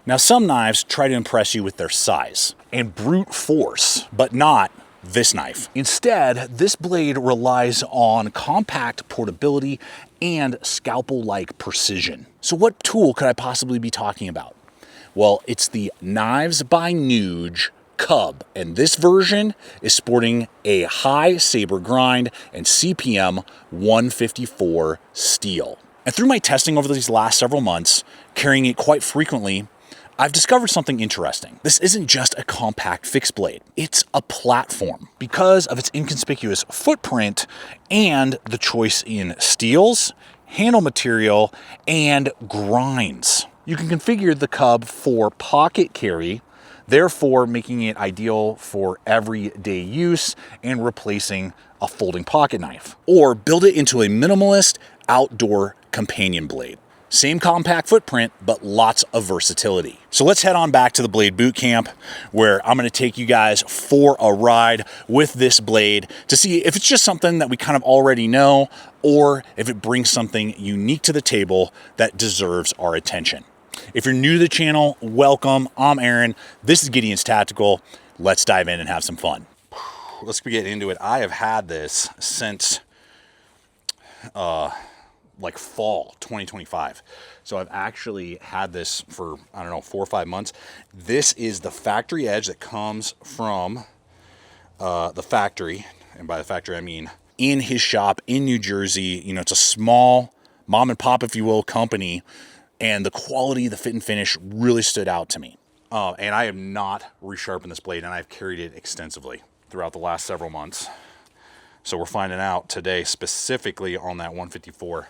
Now, some knives try to impress you with their size and brute force, but not this knife. Instead, this blade relies on compact portability and scalpel-like precision. So what tool could I possibly be talking about? Well, it's the Knives by NUGE Cub, and this version is sporting a high saber grind and CPM 154 steel. And through my testing over these last several months, carrying it quite frequently, I've discovered something interesting. This isn't just a compact fixed blade, it's a platform. Because of its inconspicuous footprint and the choice in steels, handle material, and grinds. You can configure the Cub for pocket carry, therefore making it ideal for everyday use and replacing a folding pocket knife. Or build it into a minimalist outdoor companion blade. Same compact footprint, but lots of versatility. So let's head on back to the Blade Boot Camp, where I'm gonna take you guys for a ride with this blade to see if it's just something that we kind of already know, or if it brings something unique to the table that deserves our attention. If you're new to the channel, welcome. I'm Aaron. This is Gideonstactical. Let's dive in and have some fun. Let's get into it. I have had this since like fall 2025. So I've actually had this for, I don't know, 4 or 5 months. This is the factory edge that comes from the factory. And by the factory, I mean in his shop in New Jersey. You know, it's a small mom and pop, if you will, company. And the quality, the fit and finish really stood out to me. And I have not resharpened this blade, and I've carried it extensively throughout the last several months. So we're finding out today specifically on that CPM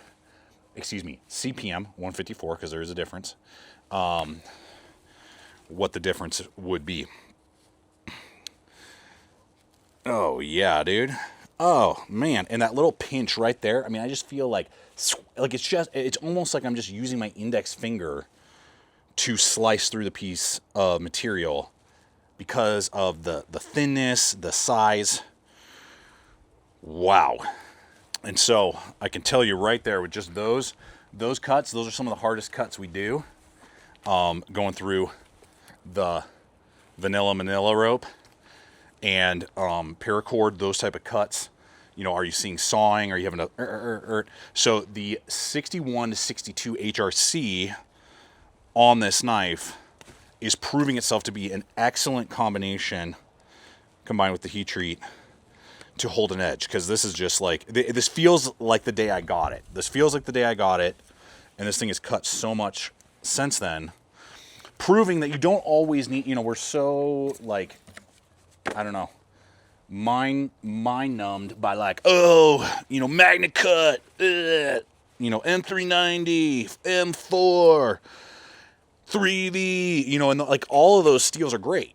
154, because there is a difference, what the difference would be. Oh yeah, dude. Oh man, and that little pinch right there, I mean, I just feel like it's almost like I'm just using my index finger to slice through the piece of material because of the thinness, the size. Wow. And so I can tell you right there with just those cuts, those are some of the hardest cuts we do. Going through the vanilla manila rope and paracord, those type of cuts. You know, are you seeing sawing? Are you having a So the 61 to 62 HRC on this knife is proving itself to be an excellent combination, combined with the heat treat, to hold an edge. Because this is just like, this feels like the day I got it. This feels like the day I got it, and this thing has cut so much since then, proving that you don't always need, you know, we're so like, I don't know, mind numbed by like, oh, you know, Magna Cut, you know, M390, M4, 3V, you know, and like all of those steels are great.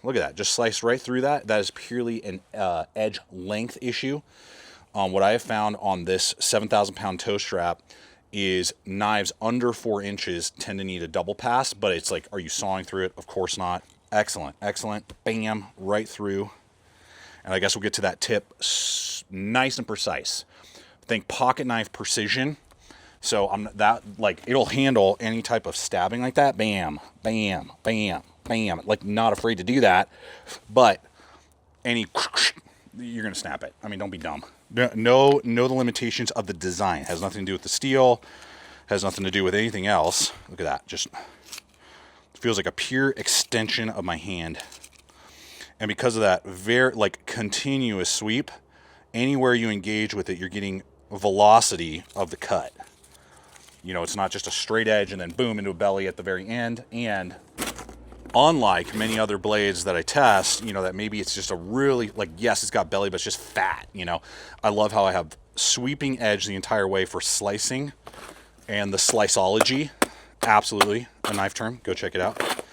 Look at that, just sliced right through that. That is purely an edge length issue. What I have found on this 7,000 pound toe strap is knives under 4 inches tend to need a double pass, but it's like, are you sawing through it? Of course not. Excellent, excellent, bam, right through. And I guess we'll get to that tip, nice and precise. Think pocket knife precision. So it'll handle any type of stabbing like that. Bam, bam, bam, bam. Like, not afraid to do that, but you're gonna snap it. I mean, don't be dumb. Know the limitations of the design. It has nothing to do with the steel. Has nothing to do with anything else. Look at that. Just feels like a pure extension of my hand. And because of that very continuous sweep, anywhere you engage with it, you're getting velocity of the cut. You know, it's not just a straight edge and then boom into a belly at the very end. And unlike many other blades that I test, you know, that maybe it's just a really, like, yes, it's got belly, but it's just fat, you know. I love how I have sweeping edge the entire way for slicing, and the sliceology, absolutely a knife term, go check it out.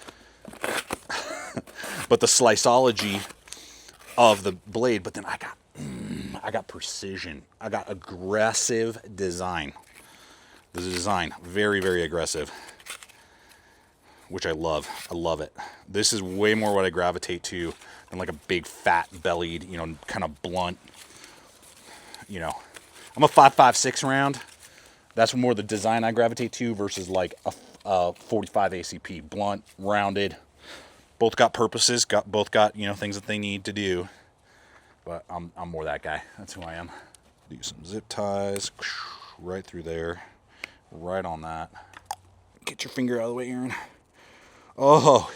But the sliceology of the blade, but then I got precision. I got aggressive design. The design, very, very aggressive, which I love. I love it. This is way more what I gravitate to than like a big fat bellied, you know, kind of blunt, you know. I'm a 5.56 round. That's more the design I gravitate to versus like 45 ACP, blunt, rounded. Both got purposes, both got, you know, things that they need to do. But I'm more that guy. That's who I am. Do some zip ties right through there, right on that. Get your finger out of the way, Aaron. Oh,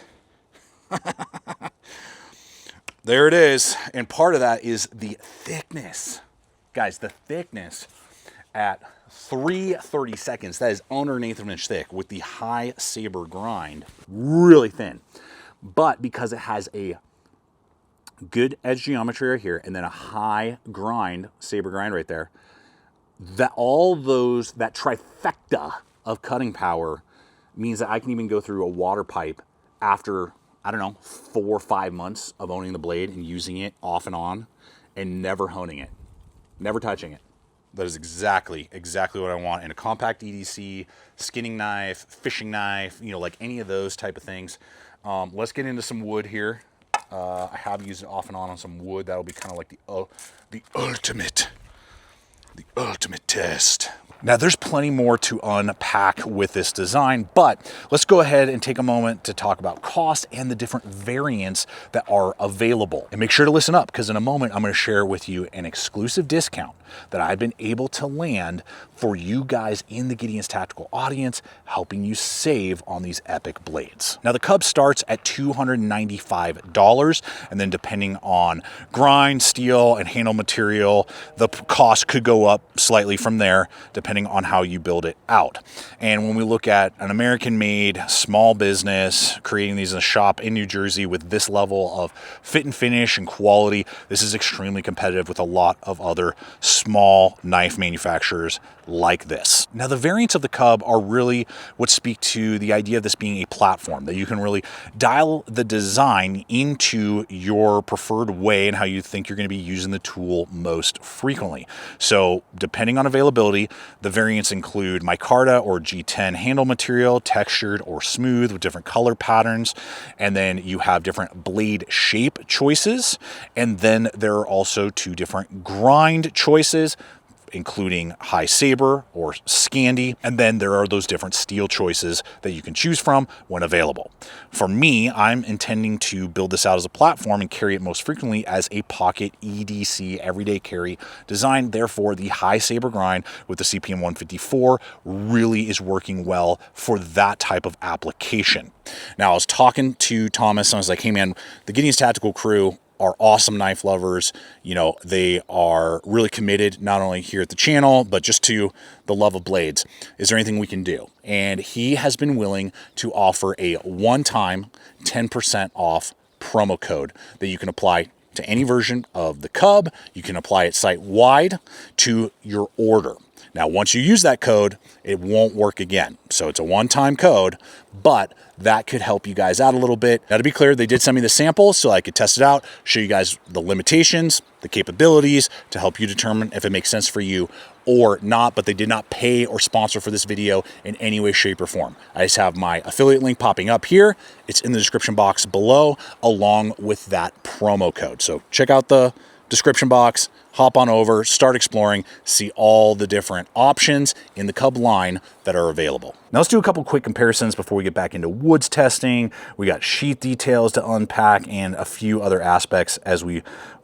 there it is. And part of that is the thickness. Guys, the thickness at 3/30 seconds, that is under an eighth of an inch thick with the high saber grind, really thin. But because it has a good edge geometry right here and then a high grind, saber grind right there, that that trifecta of cutting power means that I can even go through a water pipe after, I don't know, 4 or 5 months of owning the blade and using it off and on and never honing it, never touching it. That is exactly what I want in a compact EDC, skinning knife, fishing knife, you know, like any of those type of things. Let's get into some wood here. I have used it off and on some wood. That'll be kind of like the ultimate test. Now, there's plenty more to unpack with this design, but let's go ahead and take a moment to talk about cost and the different variants that are available. And make sure to listen up, because in a moment, I'm going to share with you an exclusive discount that I've been able to land for you guys in the Gideonstactical audience, helping you save on these epic blades. Now, the Cub starts at $295, and then depending on grind, steel, and handle material, the cost could go up slightly from there, depending on how you build it out. And when we look at an American-made small business creating these in a shop in New Jersey with this level of fit and finish and quality, this is extremely competitive with a lot of other small knife manufacturers like this. Now, the variants of the Cub are really what speak to the idea of this being a platform that you can really dial the design into your preferred way and how you think you're going to be using the tool most frequently. So depending on availability, the variants include micarta or G10 handle material, textured or smooth with different color patterns. And then you have different blade shape choices. And then there are also 2 different grind choices, including high saber or Scandi, and then there are those different steel choices that you can choose from when available. For me, I'm intending to build this out as a platform and carry it most frequently as a pocket EDC everyday carry design. Therefore, the high saber grind with the CPM 154 really is working well for that type of application. Now, I was talking to Thomas and I was like, hey man, the Gideonstactical crew are awesome knife lovers. You know, they are really committed, not only here at the channel, but just to the love of blades. Is there anything we can do? And he has been willing to offer a one-time 10% off promo code that you can apply to any version of the Cub. You can apply it site-wide to your order. Now, once you use that code, it won't work again. So it's a one-time code, but that could help you guys out a little bit. Now, to be clear, they did send me the sample so I could test it out, show you guys the limitations, the capabilities to help you determine if it makes sense for you or not, but they did not pay or sponsor for this video in any way, shape, or form. I just have my affiliate link popping up here. It's in the description box below, along with that promo code. So check out the description box, hop on over, start exploring, see all the different options in the Cub line that are available. Now let's do a couple quick comparisons before we get back into woods testing. We got sheath details to unpack and a few other aspects as we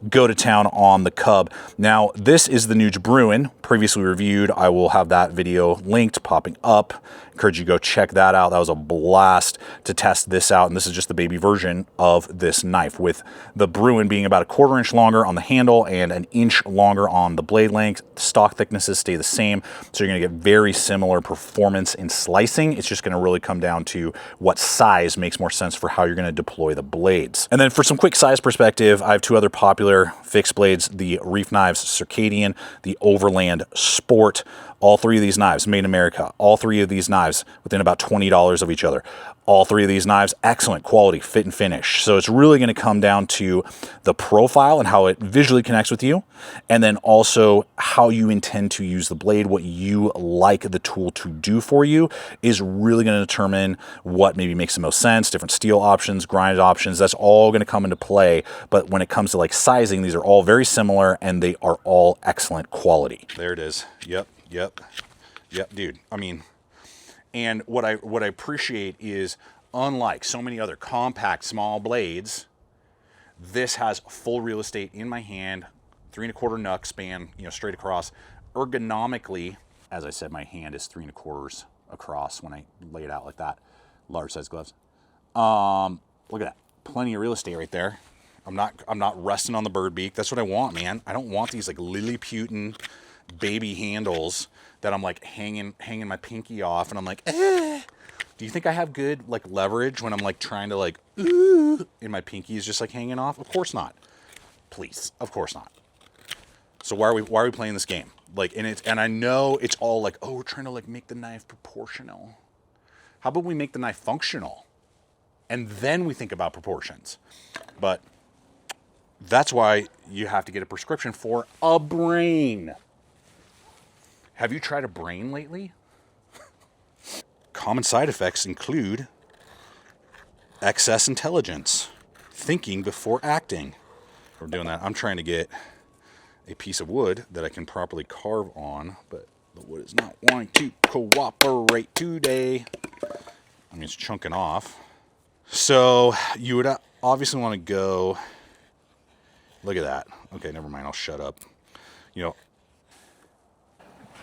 go to town on the Cub. Now, this is the NUGE Bruin, previously reviewed. I will have that video linked, popping up. Encourage you to go check that out. That was a blast to test this out, and this is just the baby version of this knife, with the Bruin being about 1/4 inch longer on the handle and 1 inch longer on the blade length. Stock thicknesses stay the same, so you're gonna get very similar performance in slicing. It's just gonna really come down to what size makes more sense for how you're gonna deploy the blades. And then for some quick size perspective, I have 2 other popular fixed blades, the Gpknives Circadian, the Overland Sport. All 3 of these knives made in America. All 3 of these knives within about $20 of each other. All 3 of these knives, excellent quality, fit and finish. So it's really going to come down to the profile and how it visually connects with you, and then also how you intend to use the blade. What you like the tool to do for you is really going to determine what maybe makes the most sense. Different steel options, grind options, that's all going to come into play. But when it comes to like sizing, these are all very similar and they are all excellent quality. There it is. Yep, dude. I mean, And what I appreciate is, unlike so many other compact small blades, this has full real estate in my hand, 3 1/4 knuck span, you know, straight across. Ergonomically, as I said, my hand is 3 1/4 across when I lay it out like that. Large size gloves. Look at that, plenty of real estate right there. I'm not resting on the bird beak. That's what I want, man. I don't want these like Lilliputian baby handles that I'm like hanging my pinky off, and I'm like, eh. Do you think I have good like leverage when I'm like trying to like, ooh, and my pinky is just like hanging off? Of course not. Please, of course not. So why are we playing this game? Like, and I know it's all like, oh, we're trying to like make the knife proportional. How about we make the knife functional, and then we think about proportions? But that's why you have to get a prescription for a brain. Have you tried a brain lately? Common side effects include excess intelligence, thinking before acting. We're doing that. I'm trying to get a piece of wood that I can properly carve on, but the wood is not wanting to cooperate today. I mean, it's chunking off. So you would obviously want to go, look at that. Okay, never mind, I'll shut up. You know,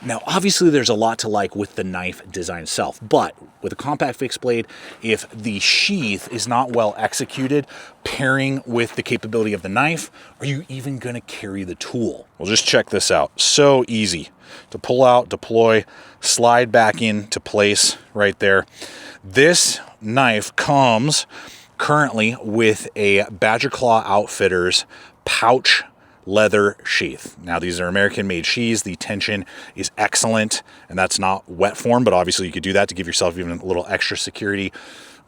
now, obviously, there's a lot to like with the knife design itself, but with a compact fixed blade, if the sheath is not well executed, pairing with the capability of the knife, are you even going to carry the tool? Well, just check this out. So easy to pull out, deploy, slide back into place right there. This knife comes currently with a Badger Claw Outfitters pouch leather sheath. Now, these are American-made sheaths. The tension is excellent, and that's not wet form, but obviously you could do that to give yourself even a little extra security.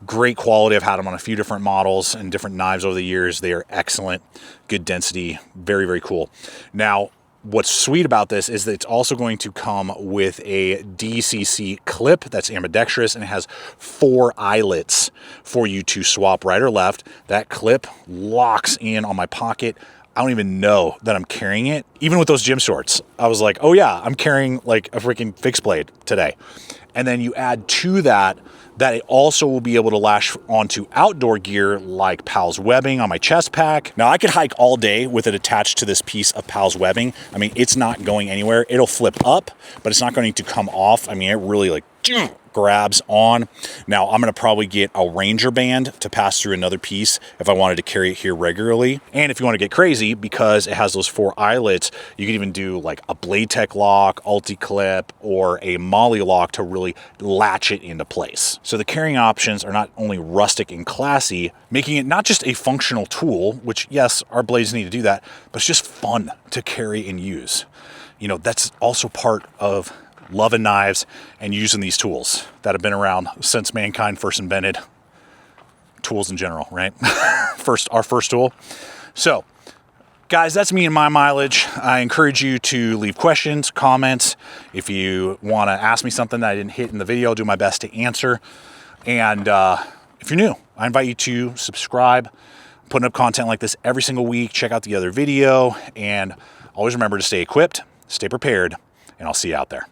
Great quality. I've had them on a few different models and different knives over the years. They are excellent. Good density. Very, very cool. Now, what's sweet about this is that it's also going to come with a DCC clip that's ambidextrous, and it has 4 eyelets for you to swap right or left. That clip locks in on my pocket. I don't even know that I'm carrying it. Even with those gym shorts, I was like, oh yeah, I'm carrying like a freaking fixed blade today. And then you add to that it also will be able to lash onto outdoor gear like PALS webbing on my chest pack. Now, I could hike all day with it attached to this piece of PALS webbing. I mean, it's not going anywhere. It'll flip up, but it's not going to come off. I mean, it really like grabs on. Now, I'm going to probably get a Ranger band to pass through another piece if I wanted to carry it here regularly. And if you want to get crazy, because it has those 4 eyelets, you can even do like a Bladehq lock, ulti-clip, or a Molly lock to really latch it into place. So the carrying options are not only rustic and classy, making it not just a functional tool, which yes, our blades need to do that, but it's just fun to carry and use. You know, that's also part of loving knives and using these tools that have been around since mankind first invented tools in general, right? Our first tool. So, guys, that's me and my mileage. I encourage you to leave questions, comments. If you want to ask me something that I didn't hit in the video, I'll do my best to answer. And if you're new, I invite you to subscribe. I'm putting up content like this every single week. Check out the other video, and always remember to stay equipped, stay prepared, and I'll see you out there.